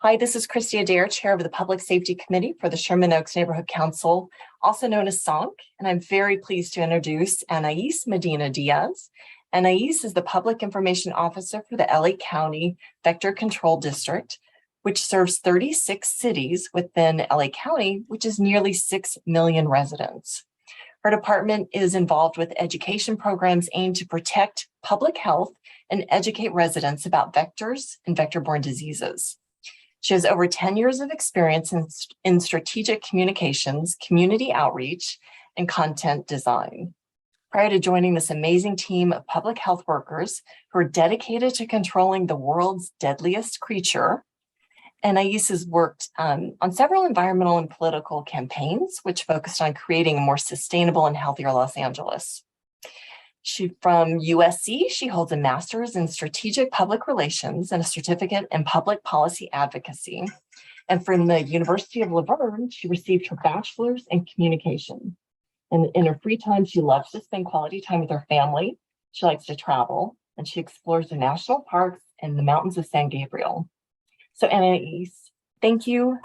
Hi, this is Christy Adair, Chair of the Public Safety Committee for the Sherman Oaks Neighborhood Council, also known as SONC, and I'm very pleased to introduce Anais Medina Diaz. Anais is the Public Information Officer for the LA County Vector Control District, which serves 36 cities within LA County, which is nearly 6 million residents. Her department is involved with education programs aimed to protect public health and educate residents about vectors and vector-borne diseases. She has over 10 years of experience in strategic communications, community outreach, and content design. Prior to joining this amazing team of public health workers who are dedicated to controlling the world's deadliest creature, Anais has worked on several environmental and political campaigns, which focused on creating a more sustainable and healthier Los Angeles. From USC, she holds a master's in strategic public relations and a certificate in public policy advocacy. And from the University of Laverne, she received her bachelor's in communication. And in her free time, she loves to spend quality time with her family. She likes to travel, and she explores the national parks and the mountains of San Gabriel. So Anais, thank you.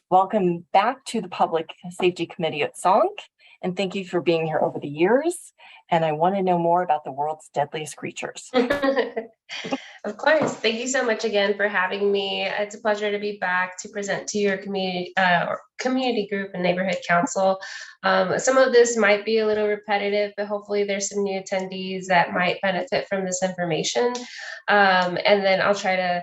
Welcome back to the Public Safety Committee at SONC, and thank you for being here over the years. And I want to know more about the world's deadliest creatures. Of course. Thank you so much again for having me. It's a pleasure to be back to present to your community group and neighborhood council. Some of this might be a little repetitive, but hopefully there's some new attendees that might benefit from this information. And then I'll try to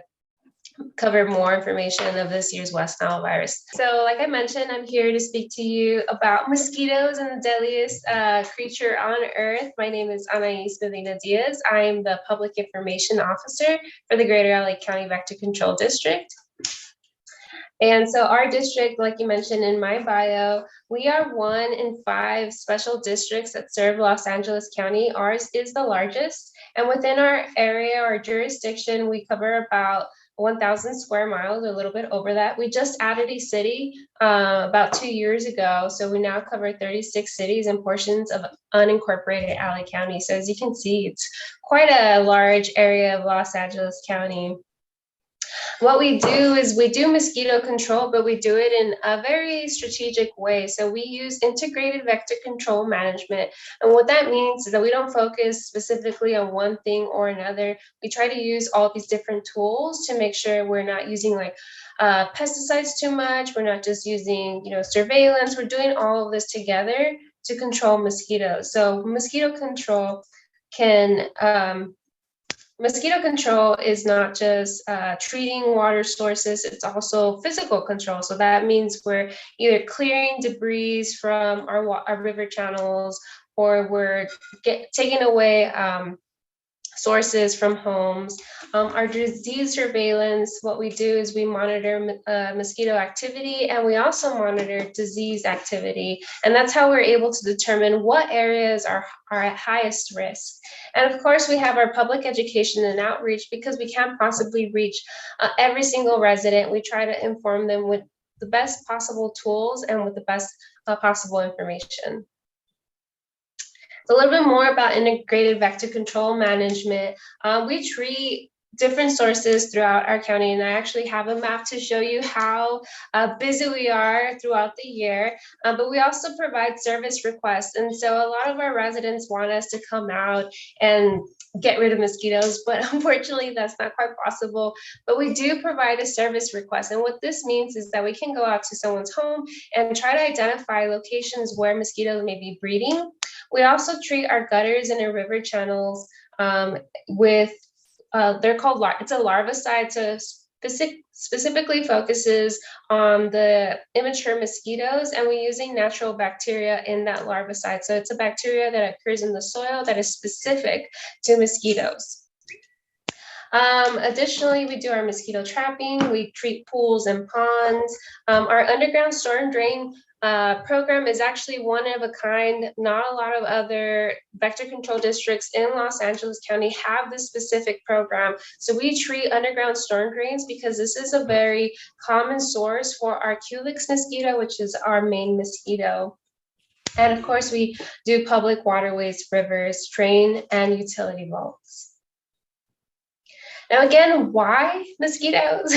cover more information of this year's West Nile virus. So like I mentioned, I'm here to speak to you about mosquitoes and the deadliest creature on earth. My name is Anais Medina Diaz. I'm the Public Information Officer for the Greater LA County Vector Control District. And so our district, like you mentioned in my bio, we are 1 in 5 special districts that serve Los Angeles County. Ours is the largest. And within our area or jurisdiction, we cover about 1,000 square miles, or a little bit over that. We just added a city about 2 years ago. So we now cover 36 cities and portions of unincorporated LA County. So as you can see, it's quite a large area of Los Angeles County. What we do is we do mosquito control, but we do it in a very strategic way. So we use integrated vector control management. And what that means is that we don't focus specifically on one thing or another. We try to use all these different tools to make sure we're not using like pesticides too much. We're not just using, surveillance. We're doing all of this together to control mosquitoes. So mosquito control Mosquito control is not just treating water sources, it's also physical control. So that means we're either clearing debris from our river channels, or we're taking away sources from homes. Our disease surveillance, what we do is we monitor mosquito activity, and we also monitor disease activity. And that's how we're able to determine what areas are at highest risk. And of course, we have our public education and outreach, because we can't possibly reach every single resident. We try to inform them with the best possible tools and with the best possible information. A little bit more about integrated vector control management. We treat different sources throughout our county, and I actually have a map to show you how busy we are throughout the year, but we also provide service requests. And so a lot of our residents want us to come out and get rid of mosquitoes, but unfortunately that's not quite possible. But we do provide a service request. And what this means is that we can go out to someone's home and try to identify locations where mosquitoes may be breeding. We also treat our gutters and our river channels with, they're called, it's a larvicide, so specifically focuses on the immature mosquitoes, and we're using natural bacteria in that larvicide. So it's a bacteria that occurs in the soil that is specific to mosquitoes. Additionally, we do our mosquito trapping. We treat pools and ponds. Our underground storm drain program is actually one of a kind. Not a lot of other vector control districts in Los Angeles County have this specific program. So we treat underground storm drains because this is a very common source for our Culex mosquito, which is our main mosquito. And of course, we do public waterways, rivers, drain, and utility vaults. Now, again, why mosquitoes?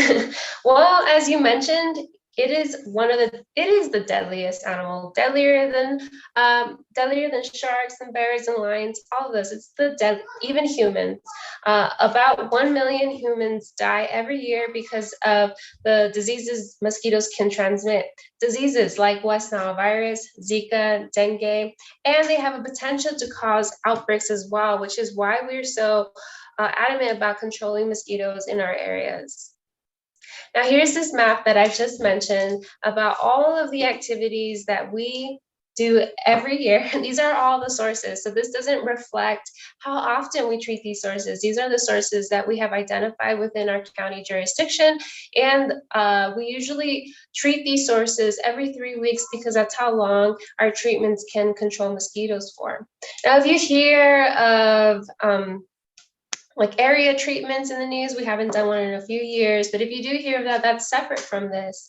Well, as you mentioned, it is the deadliest animal, deadlier than sharks and bears and lions, all of those. It's the dead, even humans. About 1 million humans die every year because of the diseases mosquitoes can transmit. Diseases like West Nile virus, Zika, dengue, and they have a potential to cause outbreaks as well, which is why we're so adamant about controlling mosquitoes in our areas. Now, here's this map that I just mentioned about all of the activities that we do every year. These are all the sources. So this doesn't reflect how often we treat these sources. These are the sources that we have identified within our county jurisdiction. And we usually treat these sources every 3 weeks because that's how long our treatments can control mosquitoes for. Now, if you hear of like area treatments in the news, we haven't done one in a few years, but if you do hear of that, that's separate from this.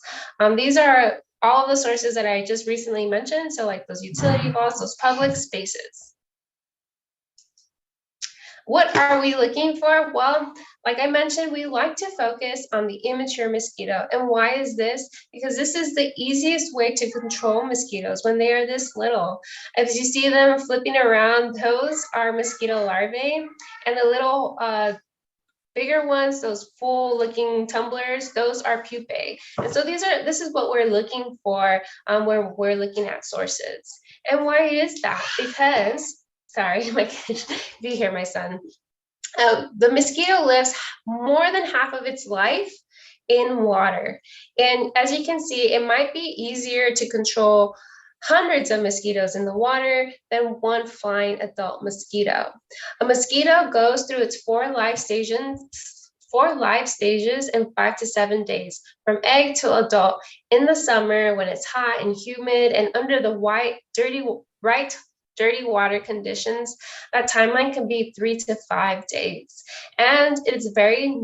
These are all of the sources that I just recently mentioned. So like those utility vaults, those public spaces. What are we looking for? Well, like I mentioned, we like to focus on the immature mosquito. And why is this? Because this is the easiest way to control mosquitoes when they are this little. As you see them flipping around, those are mosquito larvae. And the little bigger ones, those full looking tumblers, those are pupae. And so this is what we're looking for where we're looking at sources. And why is that? Because, sorry, if you hear my son, the mosquito lives more than half of its life in water. And as you can see, it might be easier to control hundreds of mosquitoes in the water than one flying adult mosquito. A mosquito goes through its 4 life stages in 5 to 7 days, from egg to adult. In the summer, when it's hot and humid and under the dirty water conditions, that timeline can be 3 to 5 days. And it's very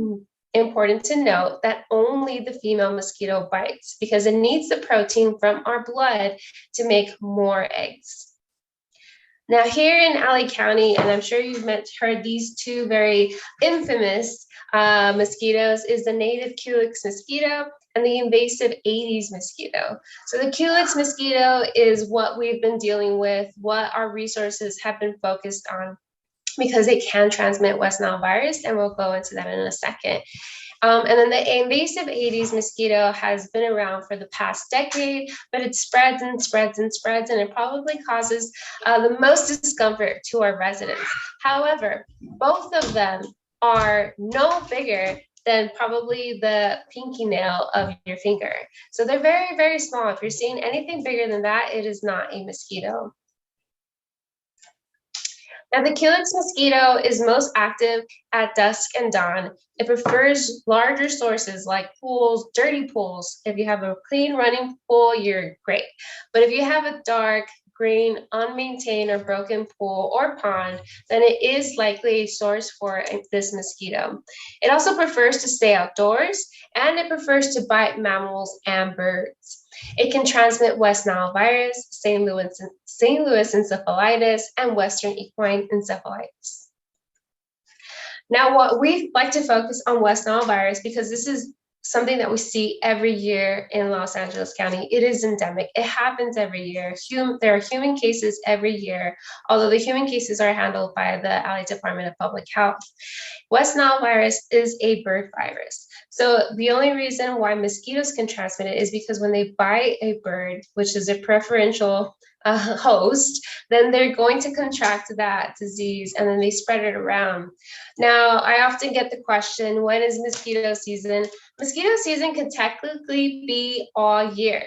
important to note that only the female mosquito bites because it needs the protein from our blood to make more eggs. Now, here in LA County, and I'm sure you've heard these two very infamous mosquitoes, is the native Culex mosquito and the invasive Aedes mosquito. So the Culex mosquito is what we've been dealing with, what our resources have been focused on, because it can transmit West Nile virus, and we'll go into that in a second. And then the invasive Aedes mosquito has been around for the past decade, but it spreads and spreads and spreads, and it probably causes the most discomfort to our residents. However, both of them are no bigger than probably the pinky nail of your finger. So they're very, very small. If you're seeing anything bigger than that, it is not a mosquito. Now, the Culex mosquito is most active at dusk and dawn. It prefers larger sources like pools, dirty pools. If you have a clean running pool, you're great. But if you have a dark, green, unmaintained or broken pool or pond, then it is likely a source for this mosquito. It also prefers to stay outdoors, and it prefers to bite mammals and birds. It can transmit West Nile virus, St. Louis encephalitis, and Western equine encephalitis. Now, what we like to focus on West Nile virus because this is something that we see every year in Los Angeles County. It is endemic. It happens every year. There are human cases every year, although the human cases are handled by the LA Department of Public Health. West Nile virus is a bird virus. So the only reason why mosquitoes can transmit it is because when they bite a bird, which is a preferential host, then they're going to contract that disease and then they spread it around. Now, I often get the question, when is mosquito season? Mosquito season can technically be all year,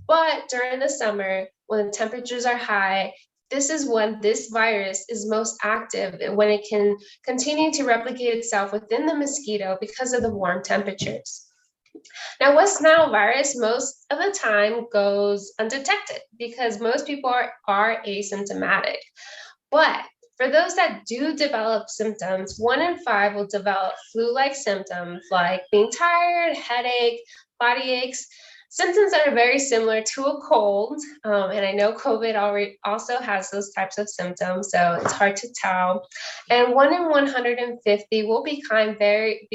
but during the summer, when the temperatures are high, this is when this virus is most active, when it can continue to replicate itself within the mosquito because of the warm temperatures. Now, West Nile virus most of the time goes undetected because most people are asymptomatic. But for those that do develop symptoms, 1 in 5 will develop flu-like symptoms like being tired, headache, body aches. symptoms that are very similar to a cold. And I know COVID already also has those types of symptoms, so it's hard to tell. And 1 in 150 will become very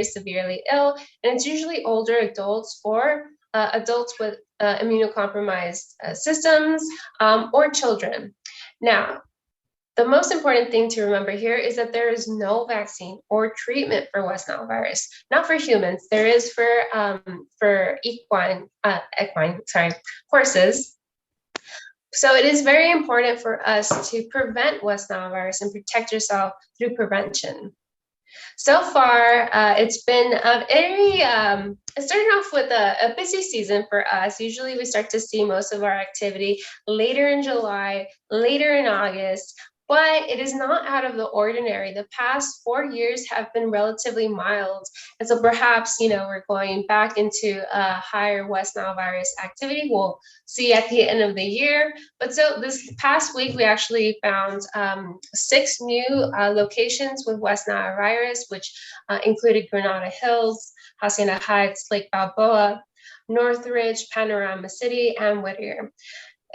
severely ill, and it's usually older adults or adults with immunocompromised systems or children. Now, the most important thing to remember here is that there is no vaccine or treatment for West Nile virus. Not for humans. There is for horses. So it is very important for us to prevent West Nile virus and protect yourself through prevention. So far, it's been it started off with a busy season for us. Usually we start to see most of our activity later in July, later in August, but it is not out of the ordinary. The past 4 years have been relatively mild. And so perhaps, we're going back into a higher West Nile virus activity. We'll see at the end of the year. But so this past week, we actually found 6 new locations with West Nile virus, which included Granada Hills, Hacienda Heights, Lake Balboa, Northridge, Panorama City, and Whittier.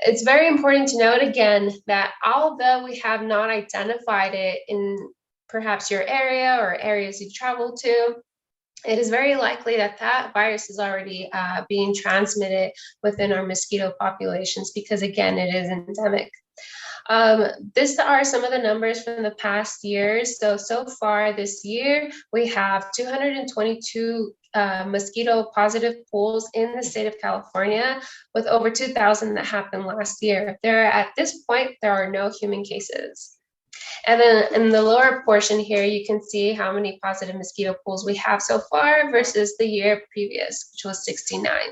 It's very important to note again that although we have not identified it in perhaps your area or areas you travel to, it is very likely that that virus is already being transmitted within our mosquito populations because, again, it is endemic. These are some of the numbers from the past years. So far this year, we have 222 mosquito positive pools in the state of California, with over 2,000 that happened last year. At this point, there are no human cases. And then in the lower portion here, you can see how many positive mosquito pools we have so far versus the year previous, which was 69.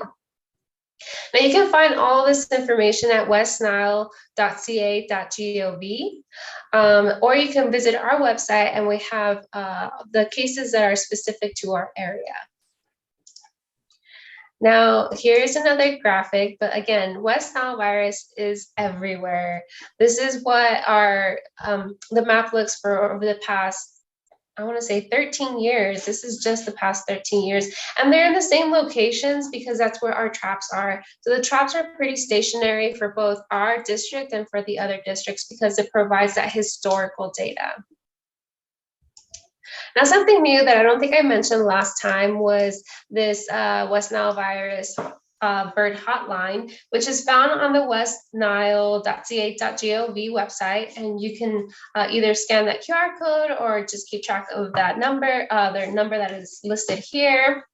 Now you can find all this information at westnile.ca.gov, or you can visit our website and we have the cases that are specific to our area. Now, here's another graphic, but again, West Nile virus is everywhere. This is what the map looks for over the past, I want to say 13 years. This is just the past 13 years. And they're in the same locations because that's where our traps are. So the traps are pretty stationary for both our district and for the other districts because it provides that historical data. Now, something new that I don't think I mentioned last time was this West Nile virus bird hotline, which is found on the westnile.ca.gov website. And you can either scan that QR code or just keep track of that number, their number that is listed here.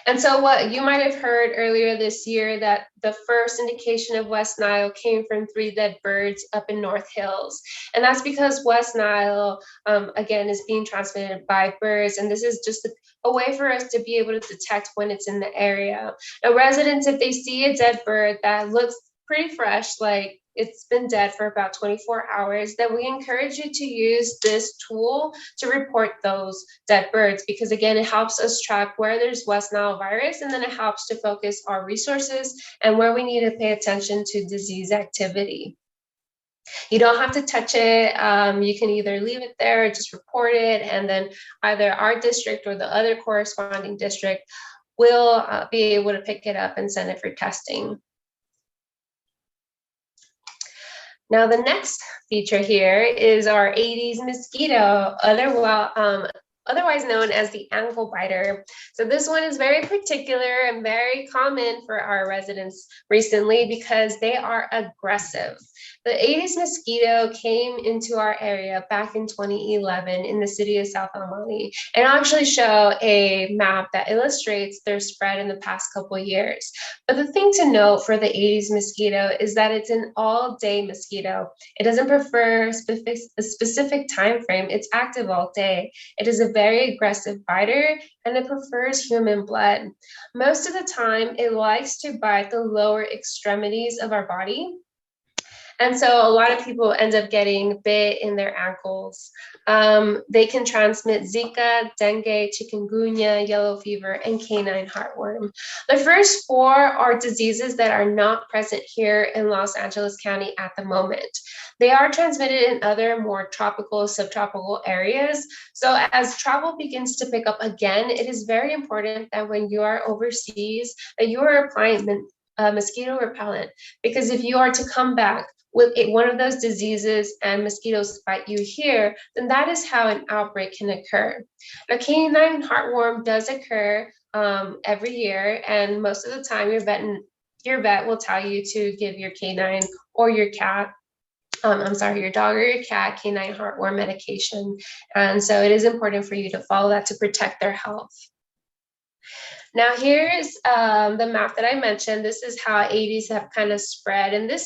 And so what you might have heard earlier this year that the first indication of West Nile came from 3 dead birds up in North Hills. And that's because West Nile, again, is being transmitted by birds. And this is just a way for us to be able to detect when it's in the area. Now, residents, if they see a dead bird that looks pretty fresh, like it's been dead for about 24 hours, then we encourage you to use this tool to report those dead birds because, again, it helps us track where there's West Nile virus, and then it helps to focus our resources and where we need to pay attention to disease activity. You don't have to touch it. You can either leave it there or just report it, and then either our district or the other corresponding district will be able to pick it up and send it for testing. Now, the next feature here is our Aedes mosquito, otherwise known as the ankle biter. So this one is very particular and very common for our residents recently because they are aggressive. The Aedes mosquito came into our area back in 2011 in the city of South El Monte, and I'll actually show a map that illustrates their spread in the past couple of years. But the thing to note for the Aedes mosquito is that it's an all-day mosquito. It doesn't prefer a specific time frame. It's active all day. It is a very aggressive biter, and it prefers human blood. Most of the time, it likes to bite the lower extremities of our body. And so a lot of people end up getting bit in their ankles. They can transmit Zika, dengue, chikungunya, yellow fever, and canine heartworm. The first four are diseases that are not present here in Los Angeles County at the moment. They are transmitted in other more tropical, subtropical areas. So as travel begins to pick up again, it is very important that when you are overseas, that you are applying mosquito repellent, because if you are to come back with one of those diseases and mosquitoes bite you here, then that is how an outbreak can occur. A canine heartworm does occur every year, and most of the time your vet will tell you to give your canine or your cat your dog or your cat canine heartworm medication. And so it is important for you to follow that to protect their health. Now here's the map that I mentioned. This is how Aedes have kind of spread, and this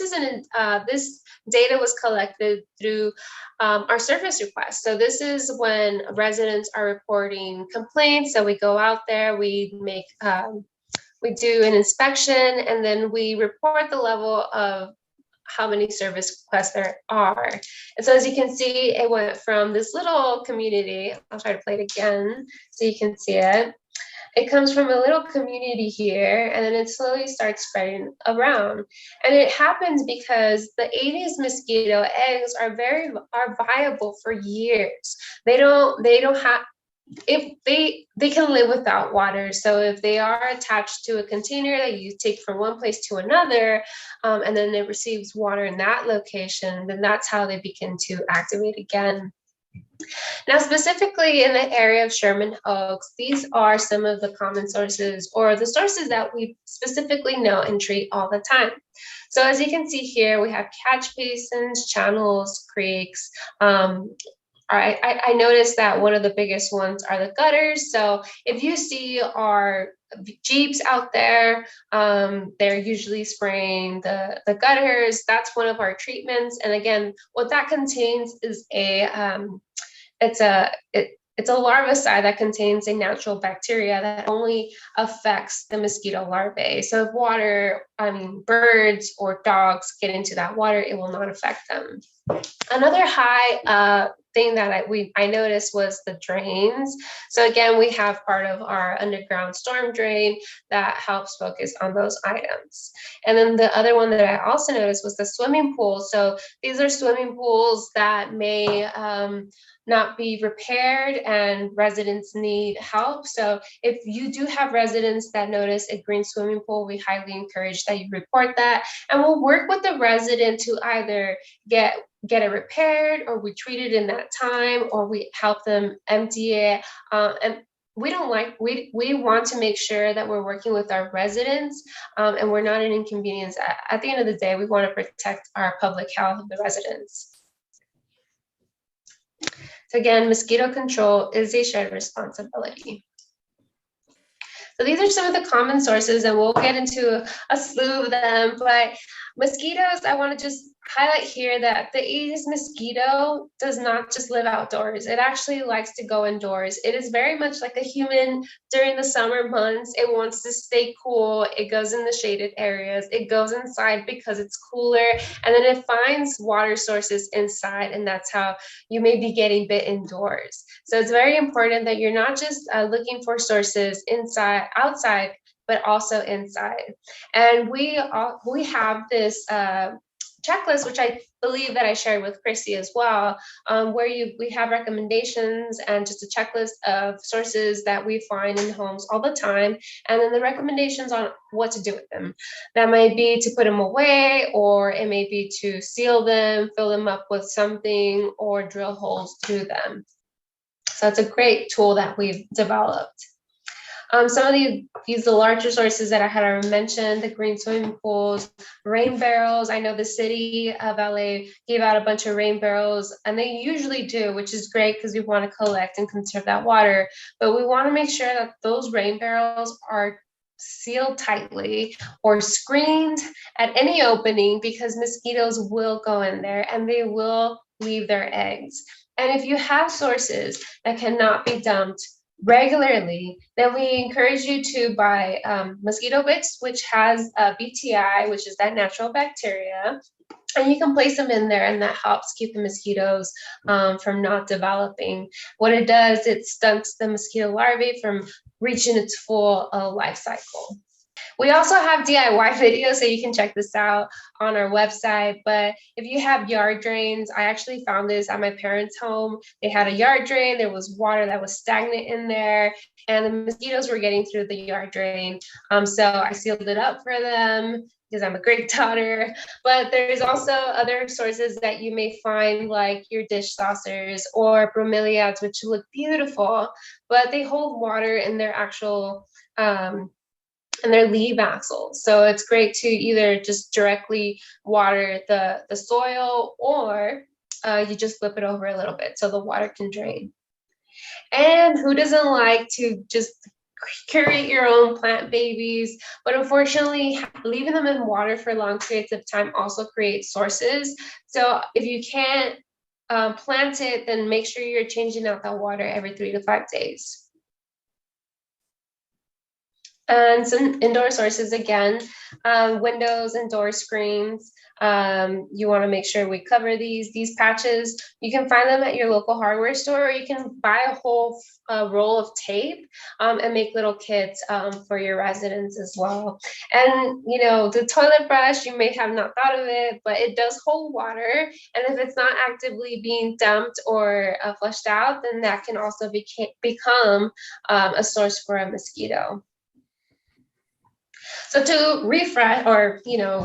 data was collected through our service requests. So this is when residents are reporting complaints. So we go out there, we do an inspection, and then we report the level of how many service requests there are. And so as you can see, it went from this little community. I'll try to play it again so you can see it. It comes from a little community here, and then it slowly starts spreading around. And it happens because the Aedes mosquito eggs are viable for years. They don't have, if they can live without water. So if they are attached to a container that you take from one place to another, and then it receives water in that location, then that's how they begin to activate again. Now, specifically in the area of Sherman Oaks, these are some of the common sources, or the sources that we specifically know and treat all the time. So as you can see here, we have catch basins, channels, creeks. I noticed that one of the biggest ones are the gutters. So if you see our Jeeps out there, they're usually spraying the gutters. That's one of our treatments. And again, what that contains is it's a larvicide that contains a natural bacteria that only affects the mosquito larvae. So if birds or dogs get into that water, it will not affect them. Another high thing that I noticed was the drains. So again, we have part of our underground storm drain that helps focus on those items. And then the other one that I also noticed was the swimming pool. So these are swimming pools that may not be repaired and residents need help. So if you do have residents that notice a green swimming pool, we highly encourage that you report that, and we'll work with the resident to either get it repaired, or we treat it in that time, or we help them empty it. And we want to make sure that we're working with our residents, and we're not an inconvenience. At the end of the day, we want to protect our public health of the residents. So again, mosquito control is a shared responsibility. So these are some of the common sources, and we'll get into a slew of them, but mosquitoes, I want to just highlight here that the Aedes mosquito does not just live outdoors. It actually likes to go indoors. It is very much like a human during the summer months. It wants to stay cool. It goes in the shaded areas. It goes inside because it's cooler, and then it finds water sources inside, and that's how you may be getting bit indoors. So it's very important that you're not just looking for sources outside, but also inside. And we have this checklist, which I believe that I shared with Chrissy as well, where we have recommendations and just a checklist of sources that we find in homes all the time, and then the recommendations on what to do with them. That might be to put them away, or it may be to seal them, fill them up with something, or drill holes through them. So it's a great tool that we've developed. Some of the larger sources that I had already mentioned, the green swimming pools, rain barrels. I know the city of LA gave out a bunch of rain barrels, and they usually do, which is great because we want to collect and conserve that water. But we want to make sure that those rain barrels are sealed tightly or screened at any opening, because mosquitoes will go in there and they will leave their eggs. And if you have sources that cannot be dumped regularly, then we encourage you to buy mosquito bits, which has BTI, which is that natural bacteria. And you can place them in there, and that helps keep the mosquitoes from not developing. What it does, it stunts the mosquito larvae from reaching its full life cycle. We also have DIY videos, so you can check this out on our website. But if you have yard drains, I actually found this at my parents' home. They had a yard drain, there was water that was stagnant in there, and the mosquitoes were getting through the yard drain. So I sealed it up for them because I'm a great daughter. But there's also other sources that you may find, like your dish saucers or bromeliads, which look beautiful, but they hold water in their actual and their leaf axils. So it's great to either just directly water the soil, or you just flip it over a little bit so the water can drain. And who doesn't like to just curate your own plant babies? But unfortunately, leaving them in water for long periods of time also creates sources. So if you can't plant it, then make sure you're changing out that water every 3 to 5 days. And some indoor sources, again, windows and door screens. You want to make sure we cover these patches. You can find them at your local hardware store, or you can buy a whole roll of tape and make little kits for your residents as well. And you know, the toilet brush, you may have not thought of it, but it does hold water, and if it's not actively being dumped or flushed out, then that can also become a source for a mosquito. So to refresh, or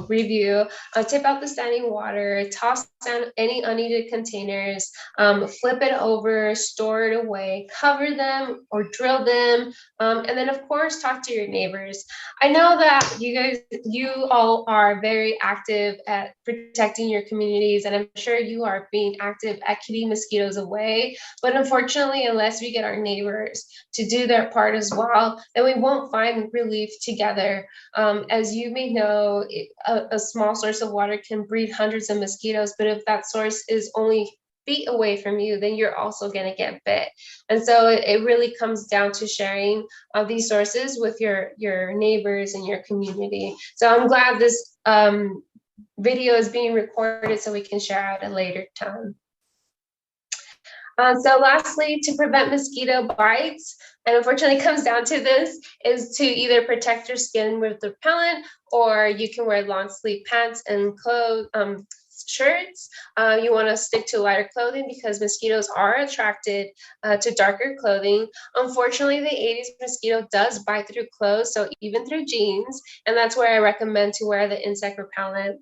review, tip out the standing water, toss down any unneeded containers, flip it over, store it away, cover them or drill them, and then of course talk to your neighbors. I know that you all are very active at protecting your communities, and I'm sure you are being active at keeping mosquitoes away. But unfortunately, unless we get our neighbors to do their part as well, then we won't find relief together. As you may know, a small source of water can breed hundreds of mosquitoes, but if that source is only feet away from you, then you're also going to get bit. And so it really comes down to sharing these sources with your neighbors and your community. So I'm glad this video is being recorded so we can share at a later time. So lastly, to prevent mosquito bites, and unfortunately it comes down to this, is to either protect your skin with repellent, or you can wear long sleeve pants and shirts. You want to stick to lighter clothing because mosquitoes are attracted to darker clothing. Unfortunately, the Aedes mosquito does bite through clothes, so even through jeans, and that's where I recommend to wear the insect repellent.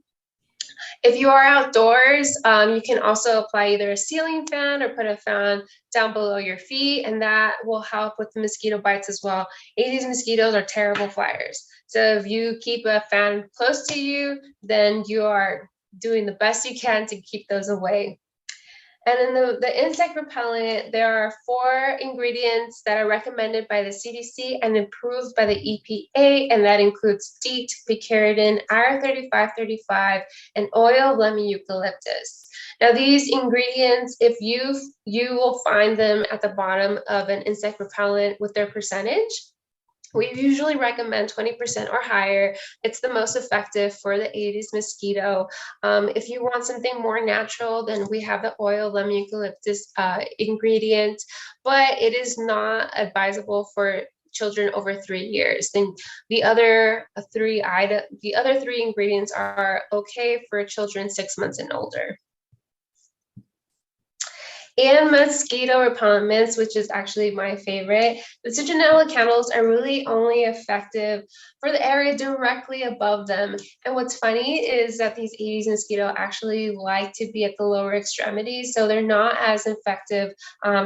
If you are outdoors, you can also apply either a ceiling fan or put a fan down below your feet, and that will help with the mosquito bites as well. Aedes mosquitoes are terrible flyers. So if you keep a fan close to you, then you are doing the best you can to keep those away. And in the insect repellent, there are 4 ingredients that are recommended by the CDC and approved by the EPA, and that includes DEET, picaridin, IR3535, and oil of lemon eucalyptus. Now, these ingredients, if you will find them at the bottom of an insect repellent with their percentage. We usually recommend 20% or higher. It's the most effective for the Aedes mosquito. If you want something more natural, then we have the oil lemon eucalyptus ingredient, but it is not advisable for children over 3 years. Then the other 3 ingredients are okay for children 6 months and older. And mosquito repellent mints, which is actually my favorite. The citronella candles are really only effective for the area directly above them. And what's funny is that these Aedes mosquito actually like to be at the lower extremities, so they're not as effective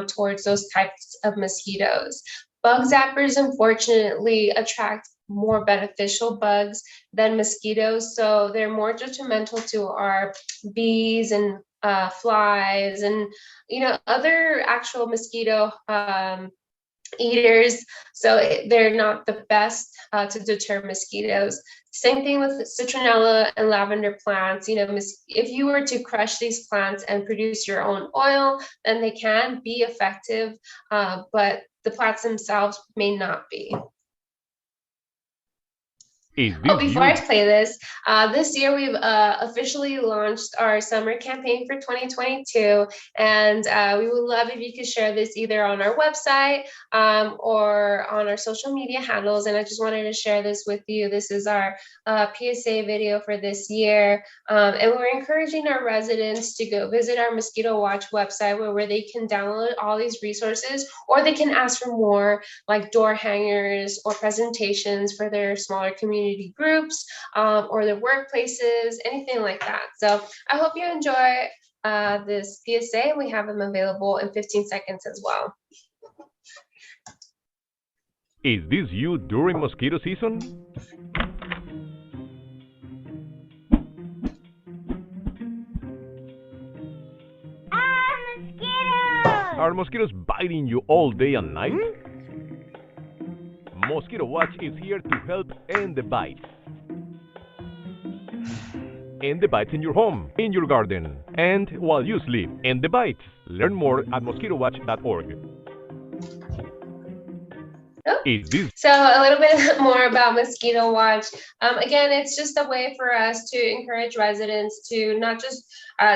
towards those types of mosquitoes. Bug zappers, unfortunately, attract more beneficial bugs than mosquitoes, so they're more detrimental to our bees and flies and other actual mosquito eaters. So they're not the best to deter mosquitoes. Same thing with citronella and lavender plants. If you were to crush these plants and produce your own oil, then they can be effective, but the plants themselves may not be. Oh, before I play this year we've officially launched our summer campaign for 2022, and we would love if you could share this either on our website or on our social media handles. And I just wanted to share this with you. This is our PSA video for this year, and we're encouraging our residents to go visit our Mosquito Watch website where they can download all these resources, or they can ask for more, like door hangers or presentations for their smaller community groups or their workplaces, anything like that. So I hope you enjoy this PSA, and we have them available in 15 seconds as well. Is this you during mosquito season? Mosquitoes! Are mosquitoes biting you all day and night? Mosquito Watch is here to help end the bites. End the bites in your home, in your garden, and while you sleep. End the bites. Learn more at mosquitowatch.org. So a little bit more about Mosquito Watch. Again, it's just a way for us to encourage residents to not just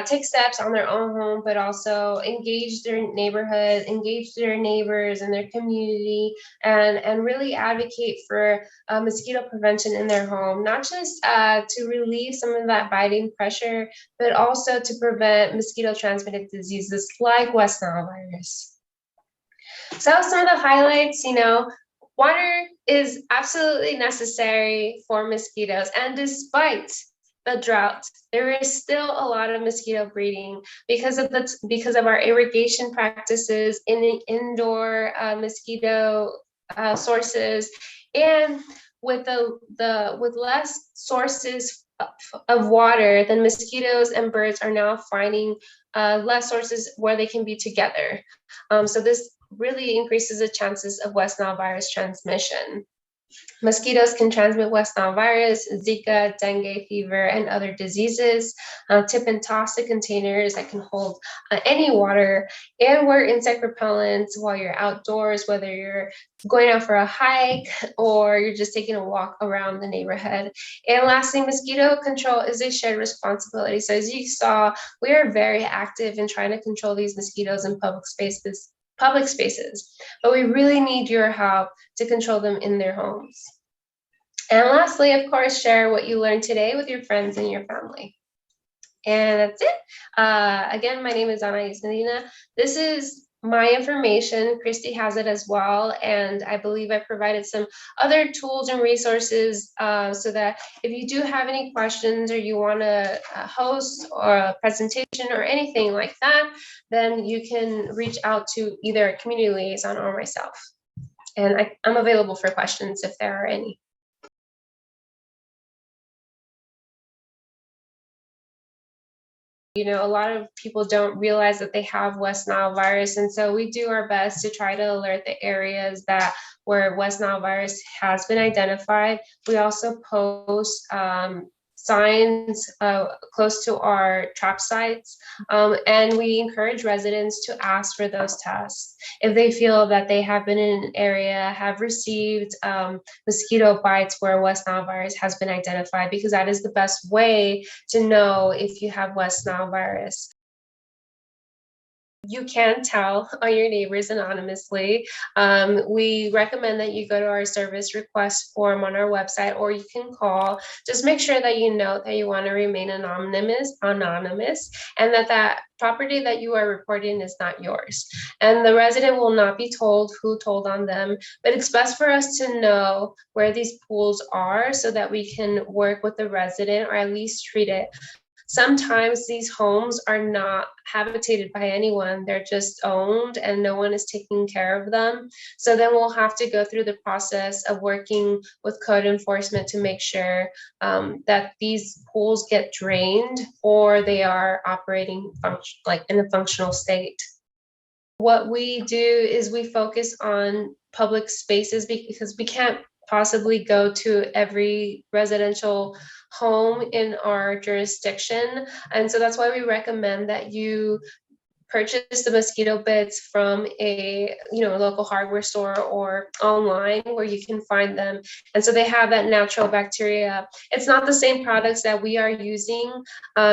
take steps on their own home, but also engage their neighborhood, engage their neighbors and their community, and really advocate for mosquito prevention in their home, not just to relieve some of that biting pressure, but also to prevent mosquito transmitted diseases like West Nile virus. So some of the highlights, water is absolutely necessary for mosquitoes, and despite the drought, there is still a lot of mosquito breeding because of our irrigation practices in the indoor mosquito sources, and with less sources of water, then mosquitoes and birds are now finding less sources where they can be together. So this really increases the chances of West Nile virus transmission. Mosquitoes can transmit West Nile virus, Zika, dengue fever, and other diseases. Tip and toss the containers that can hold any water, and wear insect repellents while you're outdoors, whether you're going out for a hike or you're just taking a walk around the neighborhood. And lastly, mosquito control is a shared responsibility. So as you saw, we are very active in trying to control these mosquitoes in public spaces, but we really need your help to control them in their homes. And lastly, of course, share what you learned today with your friends and your family. And that's it. Again, my name is Anais Medina. This is my information. Christy has it as well. And I believe I provided some other tools and resources so that if you do have any questions or you want to host or a presentation or anything like that, then you can reach out to either a community liaison or myself. And I'm available for questions if there are any. A lot of people don't realize that they have West Nile virus, and so we do our best to try to alert the areas where West Nile virus has been identified. We also post signs close to our trap sites, and we encourage residents to ask for those tests if they feel that they have been in an area, have received mosquito bites where West Nile virus has been identified, because that is the best way to know if you have West Nile virus. You can tell on your neighbors anonymously. We recommend that you go to our service request form on our website, or you can call. Just make sure that you note that you want to remain anonymous, and that property that you are reporting is not yours. And the resident will not be told who told on them, but it's best for us to know where these pools are so that we can work with the resident, or at least treat it. Sometimes these homes are not habitated by anyone. They're just owned and no one is taking care of them. So then we'll have to go through the process of working with code enforcement to make sure that these pools get drained or they are operating in a functional state. What we do is we focus on public spaces because we can't possibly go to every residential home in our jurisdiction. And so that's why we recommend that you purchase the mosquito bits from a local hardware store or online where you can find them. And so they have that natural bacteria. It's not the same products that we are using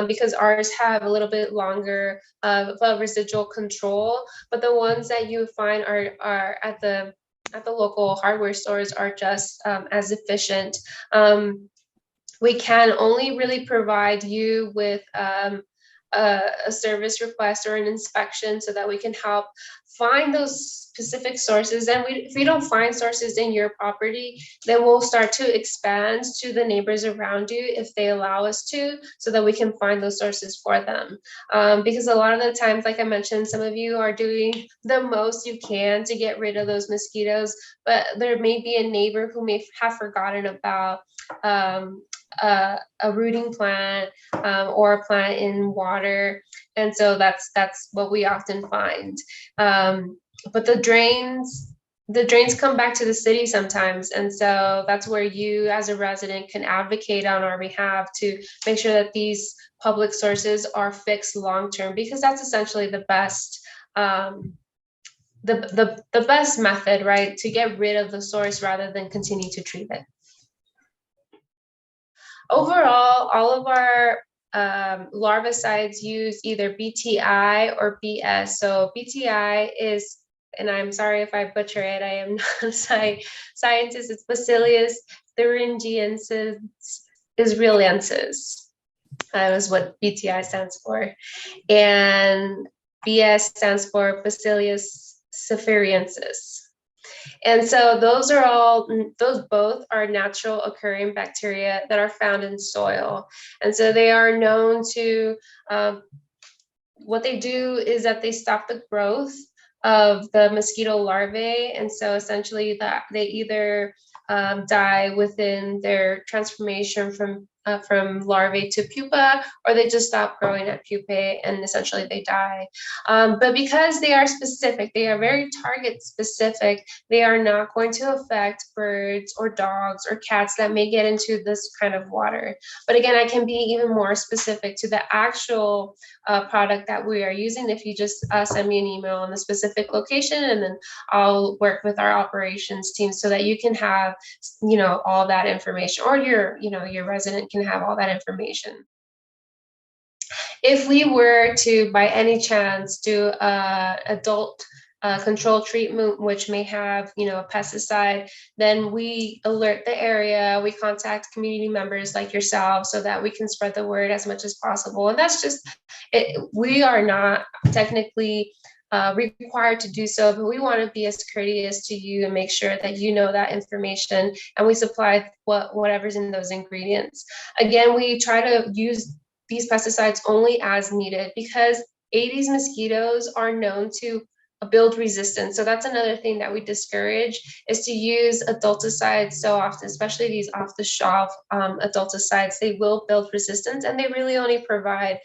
because ours have a little bit longer of residual control, but the ones that you find are at the local hardware stores are just as efficient. We can only really provide you with a service request or an inspection so that we can help find those specific sources. And if we don't find sources in your property, then we'll start to expand to the neighbors around you if they allow us to, so that we can find those sources for them. Because a lot of the times, like I mentioned, some of you are doing the most you can to get rid of those mosquitoes, but there may be a neighbor who may have forgotten about a rooting plant or a plant in water. And so that's what we often find. But the drains come back to the city sometimes. And so that's where you as a resident can advocate on our behalf to make sure that these public sources are fixed long-term, because that's essentially the best the best method, right, to get rid of the source rather than continue to treat it. Overall, all of our larvicides use either BTI or BS. So BTI is, and I'm sorry if I butcher it, I am not a scientist, it's Bacillus thuringiensis israelensis. That is what BTI stands for. And BS stands for Bacillus cepheriensis. And so those both are natural occurring bacteria that are found in soil. And so they are known to, what they do is that they stop the growth of the mosquito larvae. And so essentially that they either die within their transformation from larvae to pupa, or they just stop growing at pupae and essentially they die. But because they are specific, they are very target specific, they are not going to affect birds or dogs or cats that may get into this kind of water. But again, I can be even more specific to the actual product that we are using if you just send me an email on the specific location, and then I'll work with our operations team so that you can have, all that information, or your resident can have all that information. If we were to, by any chance, do adult control treatment, which may have, a pesticide, then we alert the area, we contact community members like yourself so that we can spread the word as much as possible. And that's just it. We are not technically required to do so, but we want to be as courteous to you and make sure that you know that information, and we supply whatever's in those ingredients. Again, we try to use these pesticides only as needed because Aedes mosquitoes are known to build resistance. So that's another thing that we discourage, is to use adulticides so often, especially these off-the-shelf adulticides. They will build resistance and they really only provide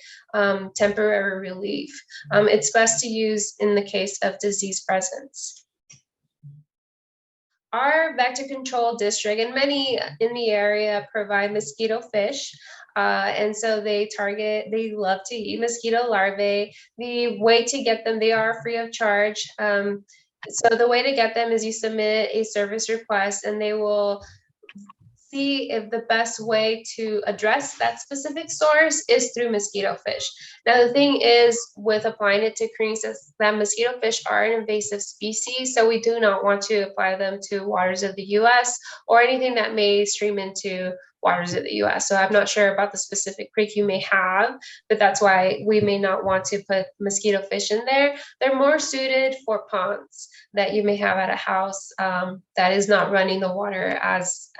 temporary relief. It's best to use in the case of disease presence. Our vector control district and many in the area provide mosquito fish. And so they love to eat mosquito larvae. The way to get them, they are free of charge. So the way to get them is you submit a service request and they will see if the best way to address that specific source is through mosquito fish. Now, the thing is with applying it to creeks is that mosquito fish are an invasive species, so we do not want to apply them to waters of the US or anything that may stream into waters of the US. So I'm not sure about the specific creek you may have, but that's why we may not want to put mosquito fish in there. They're more suited for ponds that you may have at a house that is not running the water as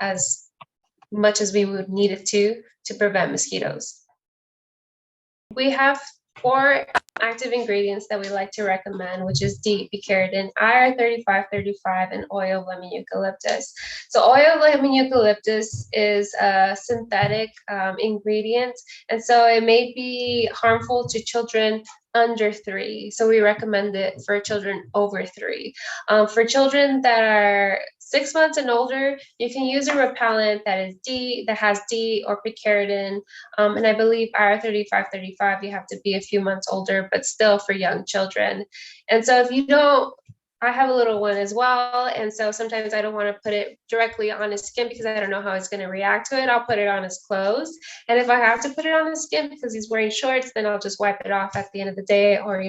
much as we would need it to prevent mosquitoes. We have 4 active ingredients that we like to recommend, which is DEET, picaridin, IR3535, and oil lemon eucalyptus. So oil lemon eucalyptus is a synthetic ingredient, and so it may be harmful to children under 3. So we recommend it for children over 3. For children that are 6 months and older, you can use a repellent that has D or picaridin. And I believe IR3535, you have to be a few months older, but still for young children. And so if you don't, I have a little one as well. And so sometimes I don't want to put it directly on his skin because I don't know how he's going to react to it. I'll put it on his clothes. And if I have to put it on his skin because he's wearing shorts, then I'll just wipe it off at the end of the day or,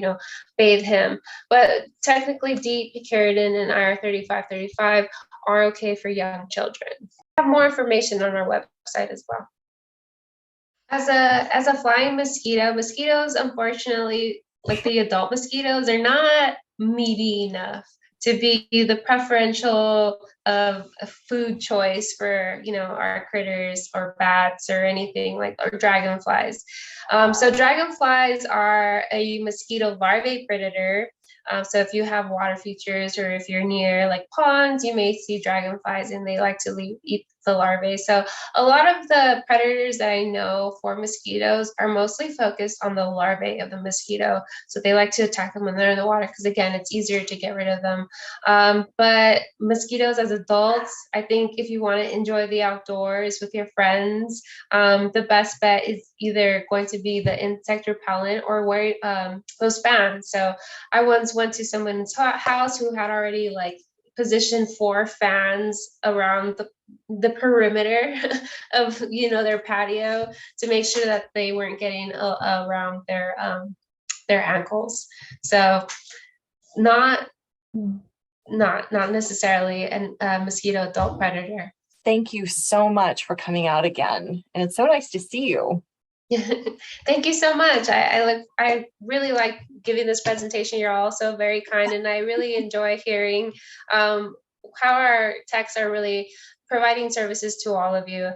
bathe him. But technically D, picaridin, and IR3535 are okay for young children. We have more information on our website as well. As a flying mosquito, mosquitoes, unfortunately, like the adult mosquitoes, are not meaty enough to be the preferential of a food choice for our critters or bats or anything or dragonflies. So dragonflies are a mosquito larvae predator. So if you have water features or if you're near ponds, you may see dragonflies, and they like to eat the larvae. So a lot of the predators that I know for mosquitoes are mostly focused on the larvae of the mosquito. So they like to attack them when they're in the water because, again, it's easier to get rid of them. But mosquitoes as adults, I think if you want to enjoy the outdoors with your friends, the best bet is either going to be the insect repellent or wear those fans. So I once went to someone's house who had already positioned 4 fans around the perimeter of their patio to make sure that they weren't getting around their ankles. So not necessarily a mosquito adult predator. Thank you so much for coming out again, and it's so nice to see you. Thank you so much. I really like giving this presentation. You're also very kind, and I really enjoy hearing how our techs are really providing services to all of you.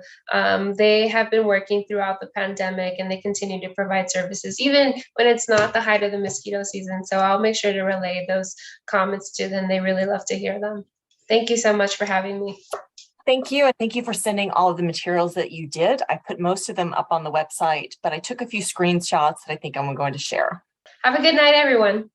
They have been working throughout the pandemic, and they continue to provide services even when it's not the height of the mosquito season. So I'll make sure to relay those comments to them. They really love to hear them. Thank you so much for having me. Thank you. And thank you for sending all of the materials that you did. I put most of them up on the website, but I took a few screenshots that I think I'm going to share. Have a good night, everyone.